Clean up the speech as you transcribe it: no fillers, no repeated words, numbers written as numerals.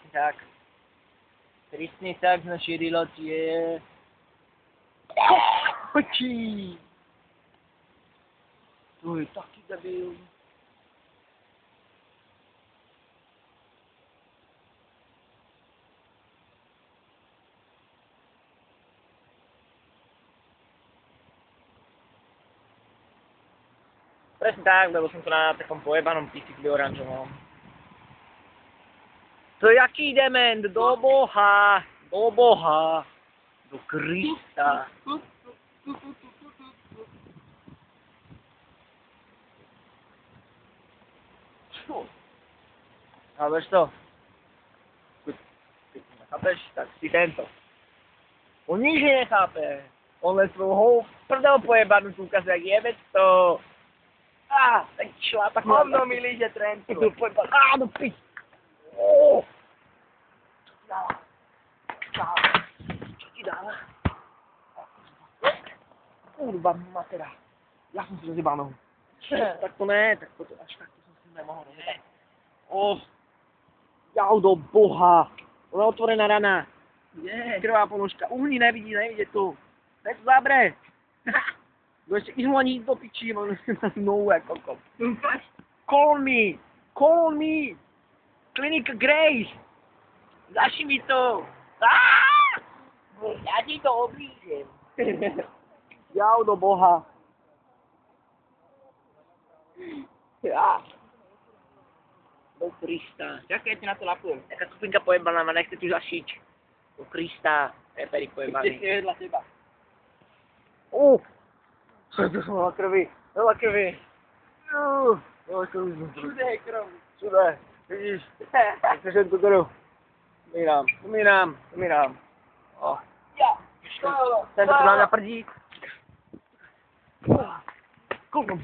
tak. Tristný tak z naší relácie. Počí. To je taký debil. Presne tak, lebo som to na takom pojebanom bicykli oranžovom. To je jaký dement, do Boha, do Krista. Čo? Chápeš to? Keď nechápeš, tak si tento. On nič nechápe. On len svojho prdel pojebanú túka sa, jak jebec to. Tak šlápak. Hovno mi líže trentu. Tu pojebal, do pič. Čo ti dáva? Kurva matera. Ja som si rozjebal nohu. Tak to ne, tak to až takto som si nemohol rozjebať. Jau do Boha. Ona je otvorená rana. Krvá ponožka. Uhni nevidí to. Daj to zabre. No ešte izmlení do piči, mám na nohu ako kokot. Call me. Klinika Grace. Zaši mi to. Ja ti to oblížem. Jau do Boha. Do Krista. Čakaj, ja ti na to lapujem. Taká skupinka pojebaná ma nechce tu zašiť. Do Krista. Repery pojebaný. Ešte vedľa teba. Veľa krvi. Všude je krv. Všude. Vidíš? Chceš tú krv. Umírám. Ja. Tento tu na mňa prdí. Koľko?